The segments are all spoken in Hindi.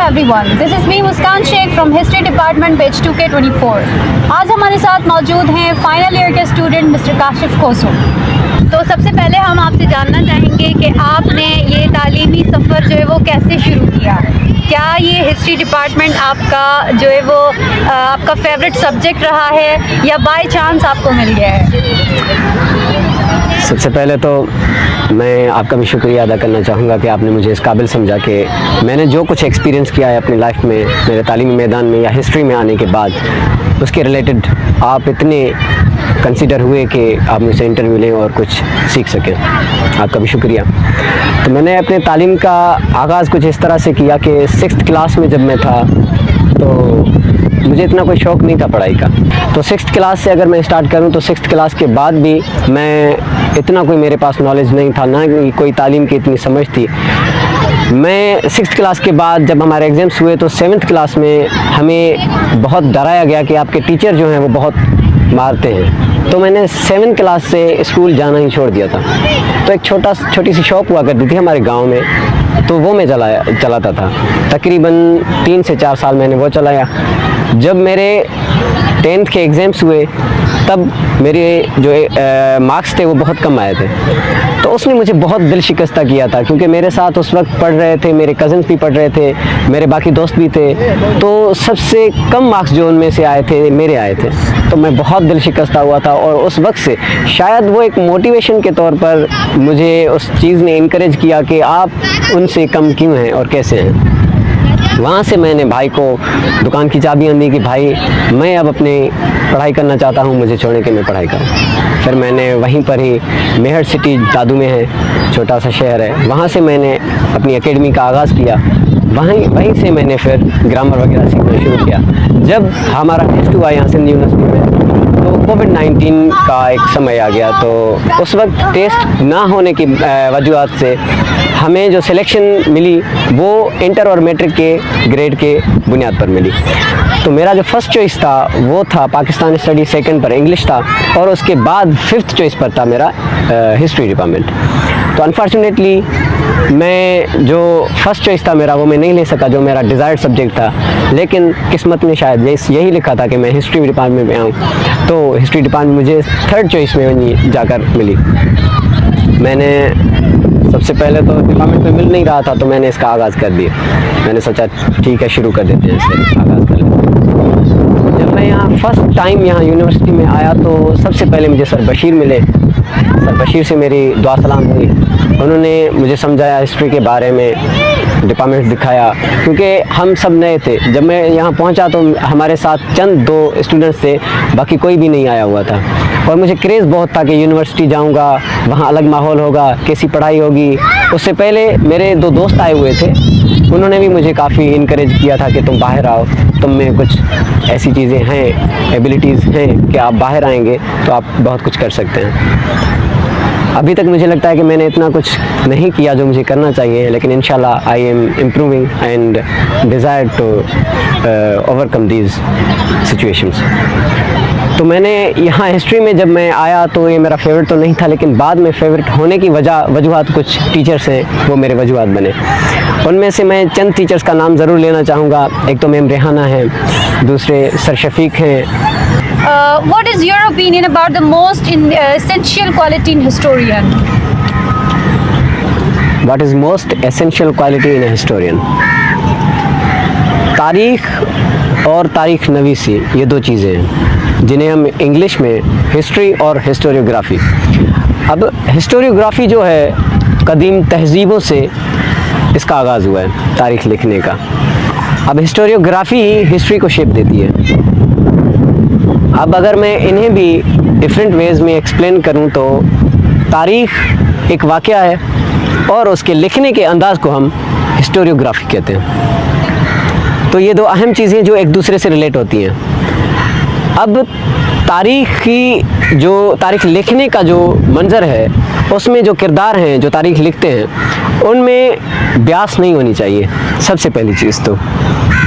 everyone. This is me Muskan Shaikh from History Department page 2K24. आज हमारे साथ मौजूद हैं फाइनल ईयर के स्टूडेंट मिस्टर काशिफ कोसो। तो सबसे पहले हम आपसे जानना चाहेंगे कि आपने ये तालीमी सफ़र जो है वो कैसे शुरू किया? क्या ये हिस्ट्री डिपार्टमेंट आपका जो है वो आपका फेवरेट सब्जेक्ट रहा है या बाय चांस आपको मिल गया है? सबसे पहले तो मैं आपका भी शुक्रिया अदा करना चाहूँगा कि आपने मुझे इस काबिल समझा कि मैंने जो कुछ एक्सपीरियंस किया है अपनी लाइफ में, मेरे तालीमी मैदान में या हिस्ट्री में आने के बाद, उसके रिलेटेड आप इतने कंसिडर हुए कि आप मुझसे इंटरव्यू लें और कुछ सीख सकें। आपका भी शुक्रिया। तो मैंने अपने तालीम का आगाज़ कुछ इस तरह से किया कि 6th क्लास में जब मैं था तो मुझे इतना कोई शौक़ नहीं था पढ़ाई का। तो 6th क्लास से अगर मैं स्टार्ट करूं तो 6th क्लास के बाद भी मैं इतना कोई मेरे पास नॉलेज नहीं था, ना कोई तालीम की इतनी समझ थी। मैं 6th क्लास के बाद जब हमारे एग्ज़ाम्स हुए तो 7th क्लास में हमें बहुत डराया गया कि आपके टीचर जो हैं वो बहुत मारते हैं। तो मैंने 7th क्लास से स्कूल जाना ही छोड़ दिया था। तो एक छोटी सी शॉप हुआ करती थी हमारे गांव में, तो वो मैं चलाता था। तकरीबन 3 से 4 साल मैंने वो चलाया। जब मेरे 10th के एग्ज़ाम्स हुए तब मेरे जो मार्क्स थे वो बहुत कम आए थे। तो उसने मुझे बहुत दिल शिकस्ता किया था, क्योंकि मेरे साथ उस वक्त पढ़ रहे थे, मेरे कज़न्स भी पढ़ रहे थे, मेरे बाकी दोस्त भी थे। तो सबसे कम मार्क्स जो उनमें से आए थे मेरे आए थे। तो मैं बहुत दिल शिकस्ता हुआ था और उस वक्त से शायद वो एक मोटिवेशन के तौर पर मुझे उस चीज़ ने इनकरेज किया कि आप उनसे कम क्यों हैं और कैसे हैं। वहाँ से मैंने भाई को दुकान की चाबियाँ दी कि भाई मैं अब अपनी पढ़ाई करना चाहता हूँ, मुझे छोड़ने के मैं पढ़ाई करूँ। फिर मैंने वहीं पर ही मेहर सिटी दादू में है, छोटा सा शहर है, वहाँ से मैंने अपनी एकेडमी का आगाज़ किया। वहीं से मैंने फिर ग्रामर वगैरह सीखना शुरू किया। जब हमारा टेस्ट हुआ यहाँ सिंध यूनिवर्सिटी में तो कोविड-19 का एक समय आ गया। तो उस वक्त टेस्ट ना होने की वजूहत से हमें जो सिलेक्शन मिली वो इंटर और मैट्रिक के ग्रेड के बुनियाद पर मिली। तो मेरा जो फर्स्ट चॉइस था वो था पाकिस्तान स्टडी, सेकंड पर इंग्लिश था और उसके बाद 5th चॉइस पर था मेरा हिस्ट्री डिपार्टमेंट। तो अनफॉर्चुनेटली मैं जो फर्स्ट चॉइस था मेरा वो मैं नहीं ले सका, जो मेरा डिज़ायर्ड सब्जेक्ट था। लेकिन किस्मत में शायद यही लिखा था कि मैं हिस्ट्री डिपार्टमेंट में आऊँ। तो हिस्ट्री डिपार्टमेंट मुझे 3rd चॉइस में जाकर मिली। मैंने सबसे पहले तो डिपार्टमेंट में मिल नहीं रहा था तो मैंने इसका आगाज़ कर दिया। मैंने सोचा ठीक है, शुरू कर देते हैं, इससे आगाज़ कर लेते हैं। जब मैं यहाँ फर्स्ट टाइम यहाँ यूनिवर्सिटी में आया तो सबसे पहले मुझे सर बशीर मिले। सर बशीर से मेरी दुआ सलाम हुई। उन्होंने मुझे समझाया हिस्ट्री के बारे में, डिपार्टमेंट दिखाया, क्योंकि हम सब नए थे। जब मैं यहाँ पहुँचा तो हमारे साथ चंद 2 स्टूडेंट्स थे, बाकी कोई भी नहीं आया हुआ था। और मुझे क्रेज़ बहुत था कि यूनिवर्सिटी जाऊँगा, वहाँ अलग माहौल होगा, कैसी पढ़ाई होगी। उससे पहले मेरे 2 दोस्त आए हुए थे, उन्होंने भी मुझे काफ़ी इनकरेज किया था कि तुम बाहर आओ, तुम में कुछ ऐसी चीज़ें हैं, एबिलिटीज़ हैं कि आप बाहर आएंगे तो आप बहुत कुछ कर सकते हैं। अभी तक मुझे लगता है कि मैंने इतना कुछ नहीं किया जो मुझे करना चाहिए, लेकिन इंशाल्लाह I am improving and desire to overcome these situations. तो मैंने यहाँ हिस्ट्री में जब मैं आया तो ये मेरा फेवरेट तो नहीं था, लेकिन बाद में फेवरेट होने की वजूहत कुछ टीचर्स हैं वो मेरे वजूहत बने। उनमें से मैं चंद टीचर्स का नाम ज़रूर लेना चाहूँगा। एक तो मैम रेहाना है, दूसरे सर शफीक हैं। What is your opinion about the most essential quality in historian? What is most essential quality in a historian? तारीख़ और तारीख़ नवीसी, ये 2 चीज़ें हैं जिन्हें हम इंग्लिश में हिस्ट्री और हिस्टोरियोग्राफी। अब हिस्टोरियोग्राफी जो है कदीम तहज़ीबों से इसका आगाज़ हुआ है तारीख़ लिखने का। अब हिस्टोरियोग्राफी ही हिस्ट्री को शेप देती है। अब अगर मैं इन्हें भी डिफरेंट वेज़ में एक्सप्लेन करूं तो तारीख़ एक वाक़या है और उसके लिखने के अंदाज़ को हम हिस्टोरियोग्राफी कहते हैं। तो ये 2 अहम चीज़ें जो एक दूसरे से रिलेट होती हैं। अब तारीख़ लिखने का जो मंज़र है उसमें जो किरदार हैं जो तारीख़ लिखते हैं उनमें ब्यास नहीं होनी चाहिए। सबसे पहली चीज़ तो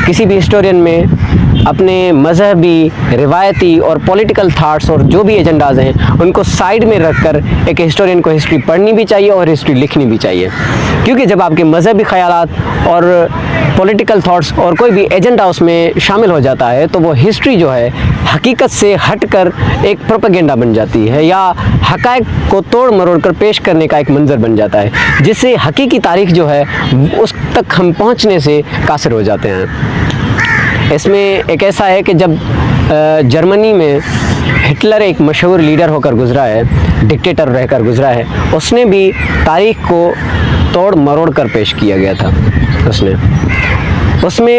किसी भी हिस्टोरियन में अपने मजहबी, रिवायती और पॉलिटिकल थाट्स और जो भी एजेंडाज़ हैं उनको साइड में रखकर एक हिस्टोरियन को हिस्ट्री पढ़नी भी चाहिए और हिस्ट्री लिखनी भी चाहिए। क्योंकि जब आपके मजहबी ख़यालात और पॉलिटिकल थॉट्स और कोई भी एजेंडा उसमें शामिल हो जाता है तो वो हिस्ट्री जो है हकीकत से हटकर एक प्रोपेगेंडा बन जाती है या हक़ाइक़ को तोड़ मरोड़ कर पेश करने का एक मंजर बन जाता है, जिससे हकीकी तारीख़ जो है उस तक हम पहुंचने से कासिर हो जाते हैं। इसमें एक ऐसा है कि जब जर्मनी में हिटलर एक मशहूर लीडर होकर गुज़रा है, डिक्टेटर रहकर गुज़रा है, उसने भी तारीख़ को तोड़ मरोड़ कर पेश किया गया था।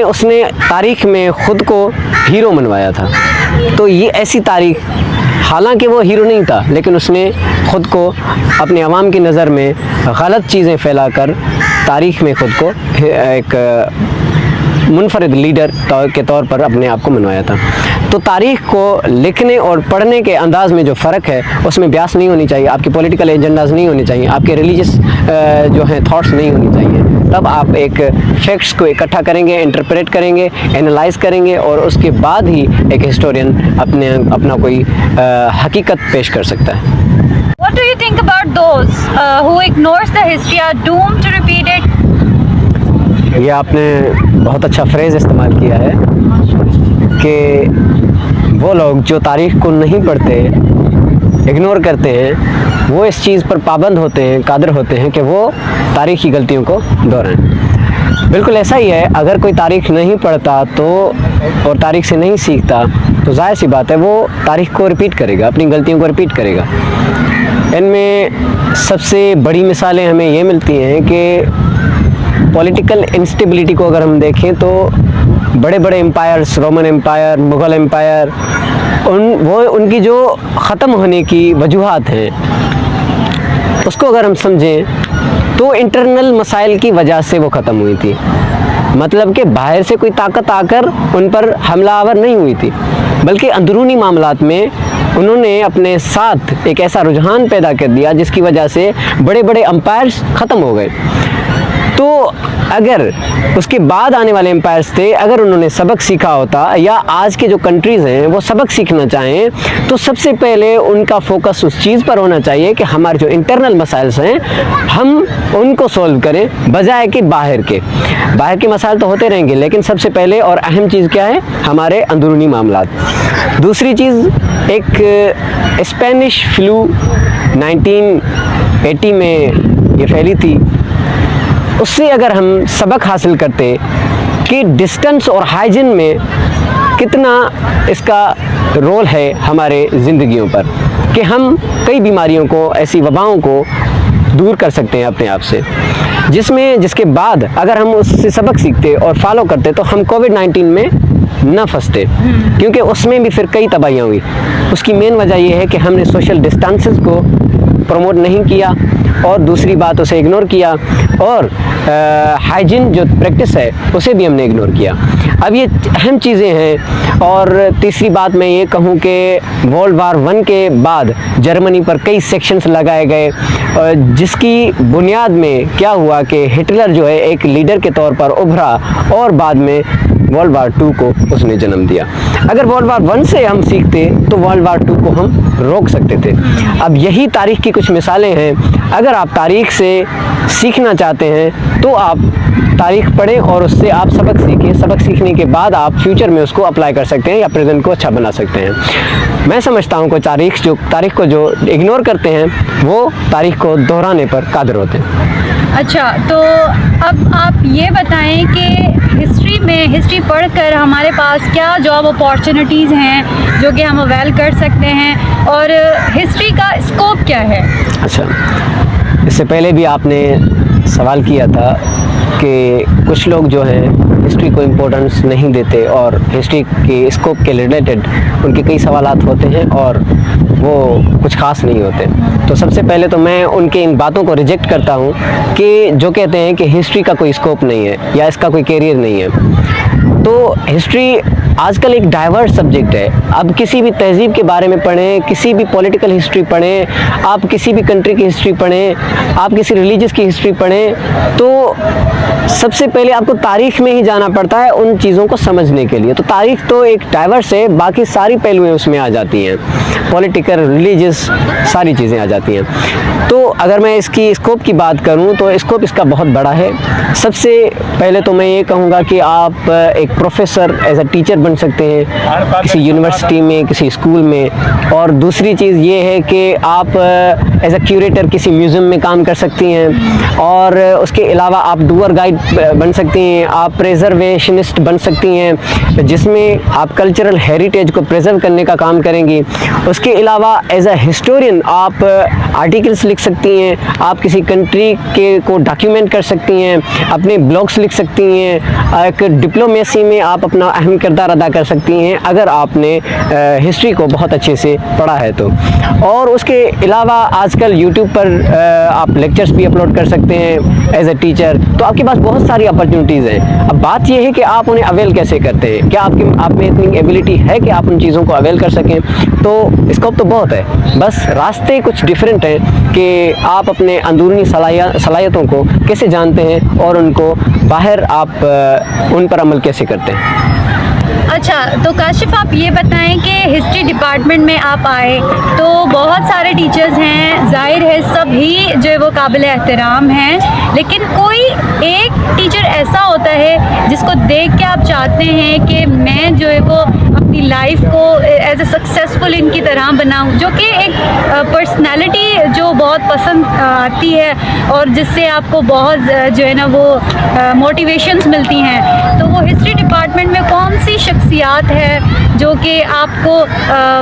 उसने तारीख़ में ख़ुद को हीरो मनवाया था। तो ये ऐसी तारीख़, हालांकि वो हीरो नहीं था, लेकिन उसने ख़ुद को अपने अवाम की नज़र में गलत चीज़ें फैलाकर तारीख़ में ख़ुद को एक मुनफरिद लीडर के तौर पर अपने आप को मनवाया था। तो तारीख़ को लिखने और पढ़ने के अंदाज़ में जो फ़र्क है उसमें ब्यास नहीं होनी चाहिए, आपके पॉलिटिकल एजेंडाज़ नहीं होने चाहिए, आपके रिलीजियस जो हैं थॉट्स नहीं होनी चाहिए। तब आप एक फैक्ट्स को इकट्ठा करेंगे, इंटरप्रेट करेंगे, एनालाइज करेंगे और उसके बाद ही एक हिस्टोरियन अपना कोई हकीकत पेश कर सकता है। What do you think about those who ignores the history are doomed to repeat it? ये आपने बहुत अच्छा फ्रेज़ इस्तेमाल किया है कि वो लोग जो तारीख़ को नहीं पढ़ते, इग्नोर करते हैं, वो इस चीज़ पर पाबंद होते हैं, कादिर होते हैं कि वो तारीख़ी गलतियों को दोहराएं। बिल्कुल ऐसा ही है, अगर कोई तारीख़ नहीं पढ़ता तो और तारीख़ से नहीं सीखता तो ज़ाहिर सी बात है वो तारीख़ को रिपीट करेगा, अपनी गलतियों को रिपीट करेगा। इनमें सबसे बड़ी मिसालें हमें ये मिलती हैं कि पॉलिटिकल इंस्टेबिलिटी को अगर हम देखें तो बड़े बड़े empires, Roman empire, Mughal empire, उनकी जो ख़त्म होने की वजूहात हैं उसको अगर हम समझें तो इंटरनल मसाइल की वजह से वो ख़त्म हुई थी। मतलब कि बाहर से कोई ताकत आकर उन पर हमलावर नहीं हुई थी, बल्कि अंदरूनी मामलात में उन्होंने अपने साथ एक ऐसा रुझान पैदा कर दिया जिसकी वजह से बड़े बड़े एम्पायर्स ख़त्म हो गए। तो अगर उसके बाद आने वाले एम्पायर्स थे, अगर उन्होंने सबक सीखा होता या आज के जो कंट्रीज़ हैं वो सबक सीखना चाहें तो सबसे पहले उनका फोकस उस चीज़ पर होना चाहिए कि हमारे जो इंटरनल मसाइल्स हैं हम उनको सॉल्व करें, बजाय कि बाहर के मसाइल तो होते रहेंगे, लेकिन सबसे पहले और अहम चीज़ क्या है, हमारे अंदरूनी मामलात। दूसरी चीज़, एक स्पेनिश फ्लू 1980 में ये फैली थी, उससे अगर हम सबक हासिल करते कि डिस्टेंस और हाइजीन में कितना इसका रोल है हमारे ज़िंदगियों पर, कि हम कई बीमारियों को, ऐसी वबाओं को दूर कर सकते हैं अपने आप से, जिसके बाद अगर हम उससे सबक सीखते और फॉलो करते तो हम कोविड-19 में न फंसते, क्योंकि उसमें भी फिर कई तबाहियाँ हुई। उसकी मेन वजह यह है कि हमने सोशल डिस्टेंसेस को प्रमोट नहीं किया और दूसरी बात उसे इग्नोर किया और हाइजीन जो प्रैक्टिस है उसे भी हमने इग्नोर किया। अब ये अहम चीज़ें हैं। और तीसरी बात मैं ये कहूँ कि वर्ल्ड वार 1 के बाद जर्मनी पर कई सेक्शंस लगाए गए, जिसकी बुनियाद में क्या हुआ कि हिटलर जो है एक लीडर के तौर पर उभरा और बाद में वर्ल्ड वार 2 को उसने जन्म दिया। अगर वर्ल्ड वार 1 से हम सीखते तो वर्ल्ड वार 2 को हम रोक सकते थे। अब यही तारीख़ की कुछ मिसालें हैं। अगर आप तारीख़ से सीखना चाहते हैं तो आप तारीख़ पढ़ें और उससे आप सबक सीखें। सबक सीखने के बाद आप फ्यूचर में उसको अप्लाई कर सकते हैं या प्रेजेंट को अच्छा बना सकते हैं। मैं समझता हूँ कि तारीख़ को जो इग्नोर करते हैं वो तारीख़ को दोहराने पर कादिर होते हैं। अच्छा, तो अब आप ये बताएं कि हिस्ट्री पढ़कर हमारे पास क्या जॉब अपॉर्चुनिटीज़ हैं जो कि हम अवेल कर सकते हैं और हिस्ट्री का स्कोप क्या है? अच्छा, इससे पहले भी आपने सवाल किया था कि कुछ लोग जो हैं हिस्ट्री को इम्पोर्टेंस नहीं देते और हिस्ट्री के स्कोप के रिलेटेड उनके कई सवालात होते हैं और वो कुछ ख़ास नहीं होते। तो सबसे पहले तो मैं उनके इन बातों को रिजेक्ट करता हूँ कि जो कहते हैं कि हिस्ट्री का कोई स्कोप नहीं है या इसका कोई कैरियर नहीं है। तो हिस्ट्री आजकल एक डाइवर्स सब्जेक्ट है। अब किसी भी तहज़ीब के बारे में पढ़ें, किसी भी पॉलिटिकल हिस्ट्री पढ़ें, आप किसी भी कंट्री की हिस्ट्री पढ़ें, आप किसी रिलीजियस की हिस्ट्री पढ़ें, तो सबसे पहले आपको तारीख़ में ही जाना पड़ता है उन चीज़ों को समझने के लिए। तो तारीख़ तो एक डाइवर्स है, बाकी सारी पहलुएँ उसमें आ जाती हैं, पॉलिटिकल, रिलीजियस, सारी चीज़ें आ जाती हैं। तो अगर मैं इसकी स्कोप की बात करूं तो स्कोप इसका बहुत बड़ा है। सबसे पहले तो मैं ये कहूँगा कि आप एक प्रोफेसर एज अ टीचर बन सकते हैं किसी यूनिवर्सिटी में, किसी स्कूल में। और दूसरी चीज़ ये है कि आप एज अ क्यूरेटर किसी म्यूज़ियम में काम कर सकती हैं। और उसके अलावा आप डूअर गाइड बन सकती हैं, आप प्रिजर्वेशनिस्ट बन सकती हैं, जिसमें आप कल्चरल हेरिटेज को प्रिजर्व करने का काम करेंगी। उसके अलावा एज अ हिस्टोरियन आप आर्टिकल्स लिख सकती हैं, आप किसी कंट्री के को डॉक्यूमेंट कर सकती हैं, अपने ब्लॉग्स लिख सकती हैं, एक डिप्लोमेसी में आप अपना अहम किरदार अदा कर सकती हैं अगर आपने हिस्ट्री को बहुत अच्छे से पढ़ा है तो। और उसके अलावा आजकल यूट्यूब पर आप लेक्चर्स भी अपलोड कर सकते हैं एज अ टीचर। तो आपके पास बहुत सारी अपॉर्चुनिटीज़ हैं। अब बात यह है कि आप उन्हें अवेल कैसे करते हैं, क्या आप में इतनी एबिलिटी है कि आप उन चीज़ों को अवेल कर सकें। तो स्कोप तो बहुत है, बस रास्ते कुछ डिफरेंट हैं कि आप अपने अंदरूनी सलाहियतों को कैसे जानते हैं और उनको बाहर आप उन पर अमल कैसे करते हैं। अच्छा, तो काशिफ आप ये बताएं कि हिस्ट्री डिपार्टमेंट में आप आए तो बहुत सारे टीचर्स हैं, जाहिर है सभी जो है वो काबिल एहतराम हैं, लेकिन कोई एक टीचर ऐसा होता है जिसको देख के आप चाहते हैं कि मैं जो है वो अपनी लाइफ को एज ए सक्सेसफुल इनकी तरह बनाऊं, जो कि एक पर्सनालिटी जो बहुत पसंद आती है और जिससे आपको बहुत जो है ना वो मोटिवेशंस मिलती हैं। तो वो हिस्ट्री डिपार्टमेंट में कौन सी शख्सियात है जो कि आपको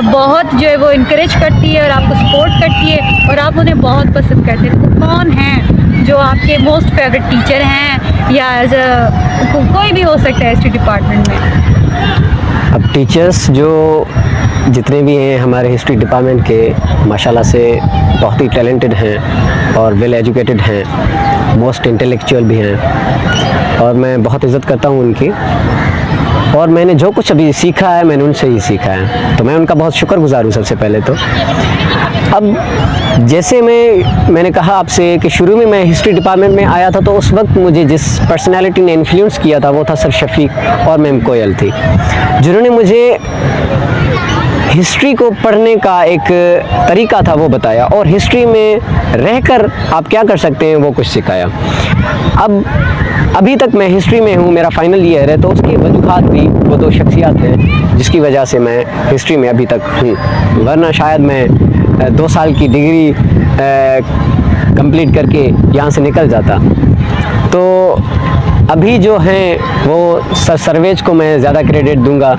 बहुत जो है वो इनकरेज करती है और आपको सपोर्ट करती है और आप उन्हें बहुत पसंद करते हैं? तो कौन हैं जो आपके मोस्ट फेवरेट टीचर हैं या एज कोई भी हो सकता है हिस्ट्री डिपार्टमेंट में? अब टीचर्स जो जितने भी हैं हमारे हिस्ट्री डिपार्टमेंट के माशाल्लाह से बहुत ही टैलेंटेड हैं और वेल एजुकेटेड हैं, मोस्ट इंटेलेक्चुअल भी हैं और मैं बहुत इज़्ज़त करता हूँ उनकी। और मैंने जो कुछ अभी सीखा है मैंने उनसे ही सीखा है, तो मैं उनका बहुत शुक्रगुज़ार हूँ सबसे पहले तो। अब जैसे मैंने कहा आपसे कि शुरू में मैं हिस्ट्री डिपार्टमेंट में आया था, तो उस वक्त मुझे जिस पर्सनालिटी ने इन्फ्लुएंस किया था वो था सर शफीक और मैम कोयल थी, जिन्होंने मुझे हिस्ट्री को पढ़ने का एक तरीका था वो बताया और हिस्ट्री में रहकर आप क्या कर सकते हैं वो कुछ सिखाया। अब अभी तक मैं हिस्ट्री में हूँ, मेरा फाइनल ईयर है, तो उसकी वजूहात भी वो दो शख्सियात हैं जिसकी वजह से मैं हिस्ट्री में अभी तक हूँ, वरना शायद मैं 2 साल की डिग्री कंप्लीट करके यहाँ से निकल जाता। तो अभी जो हैं वो सर सरवेज को मैं ज़्यादा क्रेडिट दूंगा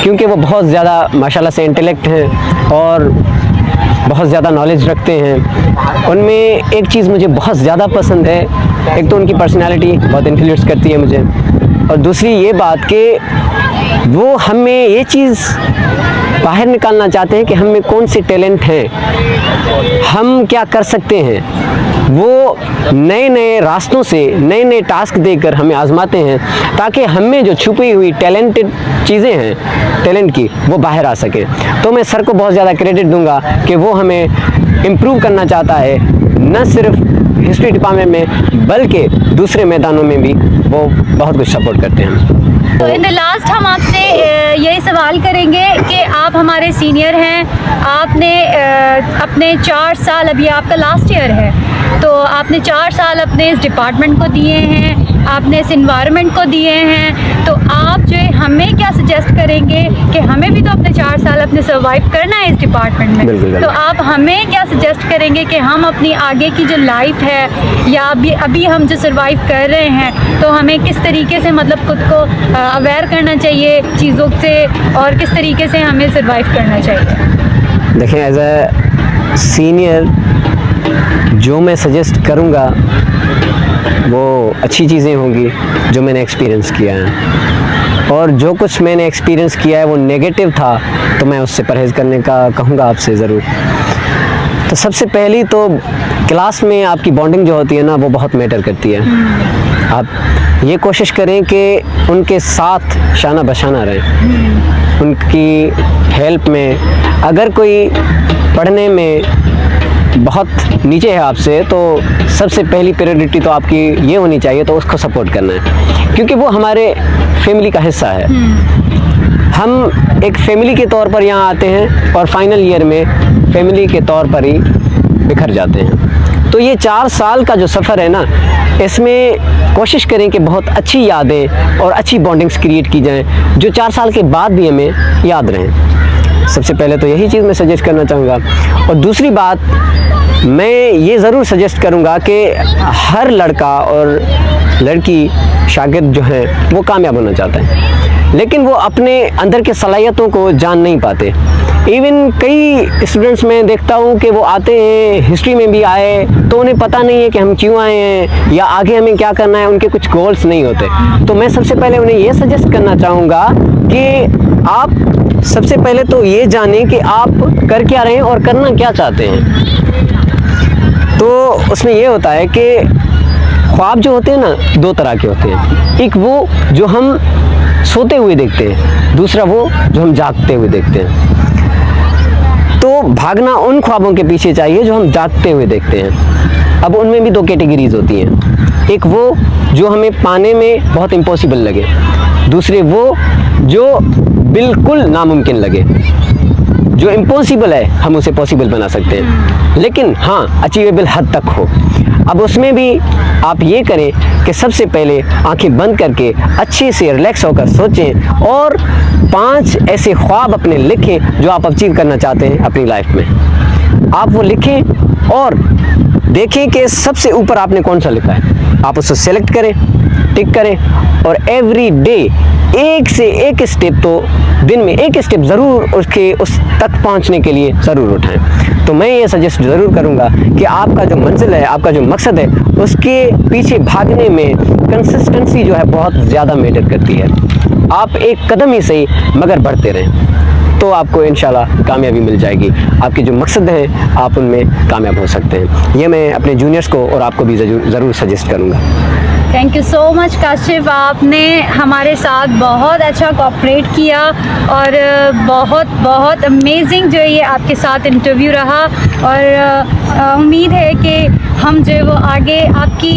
क्योंकि वो बहुत ज़्यादा माशाल्लाह से इंटेलेक्ट हैं और बहुत ज़्यादा नॉलेज रखते हैं। उनमें एक चीज़ मुझे बहुत ज़्यादा पसंद है, एक तो उनकी पर्सनालिटी बहुत इन्फ्लुएंस करती है मुझे, और दूसरी ये बात कि वो हमें ये चीज़ बाहर निकालना चाहते हैं कि हम में कौन से टैलेंट हैं, हम क्या कर सकते हैं। वो नए नए रास्तों से नए नए टास्क देकर हमें आजमाते हैं ताकि हमें जो छुपी हुई टैलेंटेड चीज़ें हैं टैलेंट की वो बाहर आ सके। तो मैं सर को बहुत ज़्यादा क्रेडिट दूंगा कि वो हमें इम्प्रूव करना चाहता है, न सिर्फ हिस्ट्री डिपार्टमेंट में बल्कि दूसरे मैदानों में भी वो बहुत कुछ सपोर्ट करते हैं। तो इन द लास्ट हम आपसे यही सवाल करेंगे कि आप हमारे सीनियर हैं, आपने अपने 4 साल, अभी आपका लास्ट ईयर है, तो आपने 4 साल अपने इस डिपार्टमेंट को दिए हैं, आपने इस इन्वायरमेंट को दिए हैं, तो आप जो है हमें क्या सजेस्ट करेंगे कि हमें भी तो अपने 4 साल अपने सर्वाइव करना है इस डिपार्टमेंट में। बिल्कुल। तो आप हमें क्या सजेस्ट करेंगे कि हम अपनी आगे की जो लाइफ है या अभी हम जो सर्वाइव कर रहे हैं, तो हमें किस तरीके से मतलब खुद को अवेयर करना चाहिए चीज़ों से और किस तरीके से हमें सर्वाइव करना चाहिए? देखें, एज अ सीनियर जो मैं सजेस्ट करूँगा वो अच्छी चीज़ें होंगी जो मैंने एक्सपीरियंस किया है, और जो कुछ मैंने एक्सपीरियंस किया है वो नेगेटिव था तो मैं उससे परहेज़ करने का कहूँगा आपसे ज़रूर। तो सबसे पहली तो क्लास में आपकी बॉन्डिंग जो होती है ना वो बहुत मैटर करती है। आप ये कोशिश करें कि उनके साथ शाना बशाना रहें, उनकी हेल्प में। अगर कोई पढ़ने में बहुत नीचे है आपसे, तो सबसे पहली प्रायोरिटी तो आपकी ये होनी चाहिए, तो उसको सपोर्ट करना है, क्योंकि वो हमारे फैमिली का हिस्सा है। हम एक फैमिली के तौर पर यहाँ आते हैं और फाइनल ईयर में फैमिली के तौर पर ही बिखर जाते हैं। तो ये 4 साल का जो सफ़र है ना, इसमें कोशिश करें कि बहुत अच्छी यादें और अच्छी बॉन्डिंग्स क्रिएट की जाएं, जो 4 साल के बाद भी हमें याद रहें। सबसे पहले तो यही चीज़ मैं सजेस्ट करना चाहूँगा। और दूसरी बात, मैं ये ज़रूर सजेस्ट करूँगा कि हर लड़का और लड़की शागिर्द जो हैं वो कामयाब होना चाहते हैं, लेकिन वो अपने अंदर के सलाहियतों को जान नहीं पाते। इवन कई स्टूडेंट्स में देखता हूँ कि वो आते हैं, हिस्ट्री में भी आए, तो उन्हें पता नहीं है कि हम क्यों आए हैं या आगे हमें क्या करना है, उनके कुछ गोल्स नहीं होते। तो मैं सबसे पहले उन्हें ये सजेस्ट करना चाहूँगा कि आप सबसे पहले तो ये जानें कि आप कर क्या रहे हैं और करना क्या चाहते हैं। तो उसमें ये होता है कि ख्वाब जो होते हैं ना, 2 तरह के होते हैं। एक वो जो हम सोते हुए देखते हैं, दूसरा वो जो हम जागते हुए देखते हैं। तो भागना उन ख्वाबों के पीछे चाहिए जो हम जागते हुए देखते हैं। अब उनमें भी 2 कैटेगरीज होती हैं। एक वो जो हमें पाने में बहुत इम्पॉसिबल लगे, दूसरे वो जो बिल्कुल नामुमकिन लगे। जो इम्पॉसिबल है हम उसे पॉसिबल बना सकते हैं, लेकिन हाँ अचीवेबल हद तक हो। अब उसमें भी आप ये करें कि सबसे पहले आंखें बंद करके अच्छे से रिलैक्स होकर सोचें और 5 ऐसे ख्वाब अपने लिखें जो आप अचीव करना चाहते हैं अपनी लाइफ में। आप वो लिखें और देखें कि सबसे ऊपर आपने कौन सा लिखा है। आप उसको सेलेक्ट करें, टिक करें और एवरी डे एक से एक स्टेप, तो दिन में एक स्टेप ज़रूर उसके उस तक पहुंचने के लिए ज़रूर उठाएं। तो मैं ये सजेस्ट ज़रूर करूंगा कि आपका जो मंजिल है, आपका जो मकसद है, उसके पीछे भागने में कंसिस्टेंसी जो है बहुत ज़्यादा मैटर करती है। आप एक कदम ही सही मगर बढ़ते रहें, तो आपको इंशाल्लाह कामयाबी मिल जाएगी। आपके जो मकसद हैं आप उनमें कामयाब हो सकते हैं। ये मैं अपने जूनियर्स को और आपको भी ज़रूर सजेस्ट करूँगा। Thank you so much Kashif, आपने हमारे साथ बहुत अच्छा कोऑपरेट किया और बहुत अमेजिंग जो ये आपके साथ इंटरव्यू रहा। और उम्मीद है कि हम जो वो आगे आपकी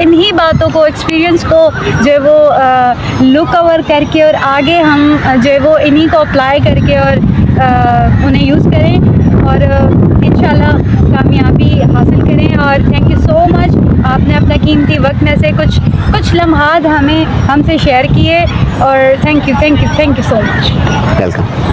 इन्हीं बातों को, एक्सपीरियंस को जो वो लुक कवर करके और आगे हम जो वो इन्हीं को अप्लाई करके और उन्हें यूज़ करें और इंशाल्लाह कामयाबी हासिल करें। और थैंक यू सो मच, आपने अपना कीमती वक्त में से कुछ लम्हात हमसे शेयर किए और thank you so much. Welcome.